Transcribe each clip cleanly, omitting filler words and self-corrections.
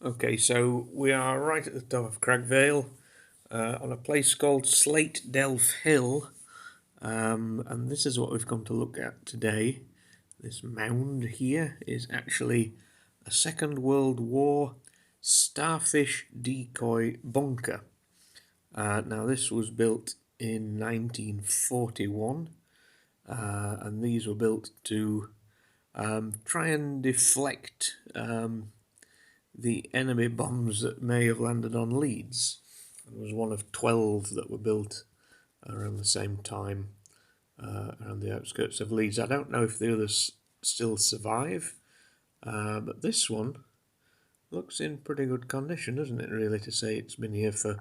Okay, so we are right at the top of Cragg Vale on a place called Slate Delf Hill, and this is what we've come to look at today. This mound here is actually a Second World War Starfish Decoy bunker. Now this was built in 1941, and these were built to try and deflect the enemy bombs that may have landed on Leeds. It was one of 12 that were built around the same time around the outskirts of Leeds. I don't know if the others still survive, but this one looks in pretty good condition, doesn't it, really, to say it's been here for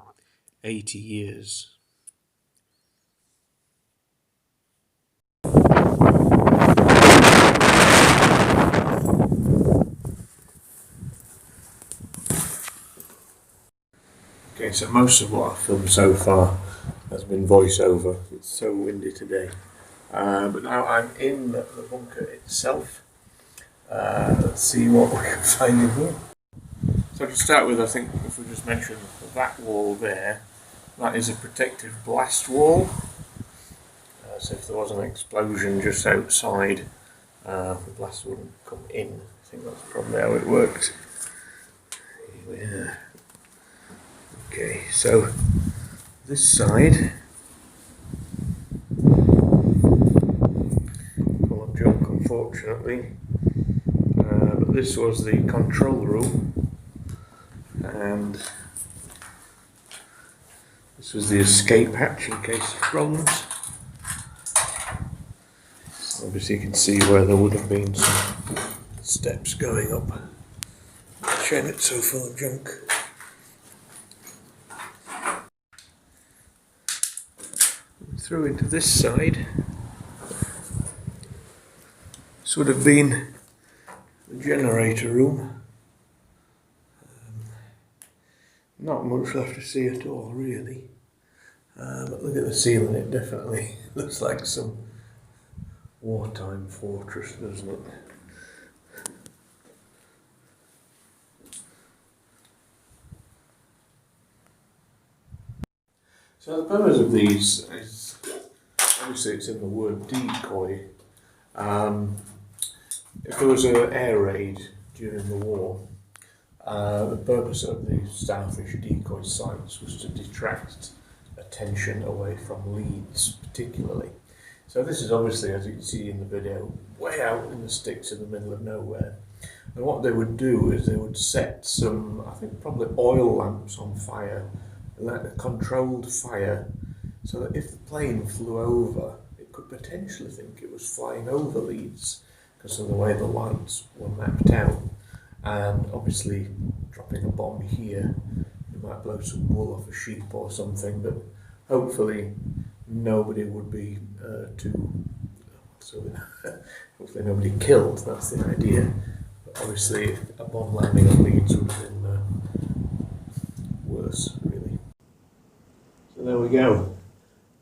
80 years. Okay, so most of what I've filmed so far has been voiceover. It's so windy today. But now I'm in the bunker itself. Let's see what we can find in here. So to start with, I think if we just mention that wall there, that is a protective blast wall. So if there was an explosion just outside, the blast wouldn't come in. I think that's probably how it worked. Yeah. Okay, so this side, full of junk unfortunately, but this was the control room, and this was the escape hatch in case of problems. Obviously you can see where there would have been some steps going up. Shame it's so full of junk. Through into this side. This would have been the generator room. Not much left to see at all, really. But look at the ceiling, it definitely looks like some wartime fortress, doesn't it? So the purpose of these is, obviously it's in the word decoy. If there was an air raid during the war, the purpose of the Starfish Decoy sites was to detract attention away from Leeds particularly. So this is obviously, as you can see in the video, way out in the sticks in the middle of nowhere. And what they would do is they would set some, I think probably oil lamps on fire, let a controlled fire, so that if the plane flew over, it could potentially think it was flying over Leeds because of the way the lights were mapped out. And obviously dropping a bomb here, you might blow some wool off a sheep or something, but hopefully nobody would be hopefully nobody killed, that's the idea. But obviously a bomb landing on Leeds would have been worse, really. So there we go.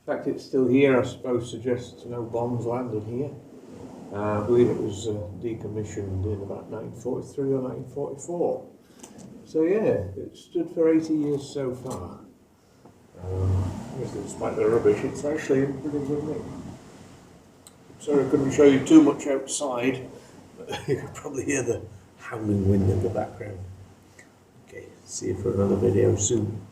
The fact it's still here, I suppose, suggests no bombs landed here. I believe it was decommissioned in about 1943 or 1944. So yeah, it stood for 80 years so far. Despite the rubbish, it's actually in pretty good nick. Sorry I couldn't show you too much outside, but you could probably hear the howling wind in the background. Okay, see you for another video soon.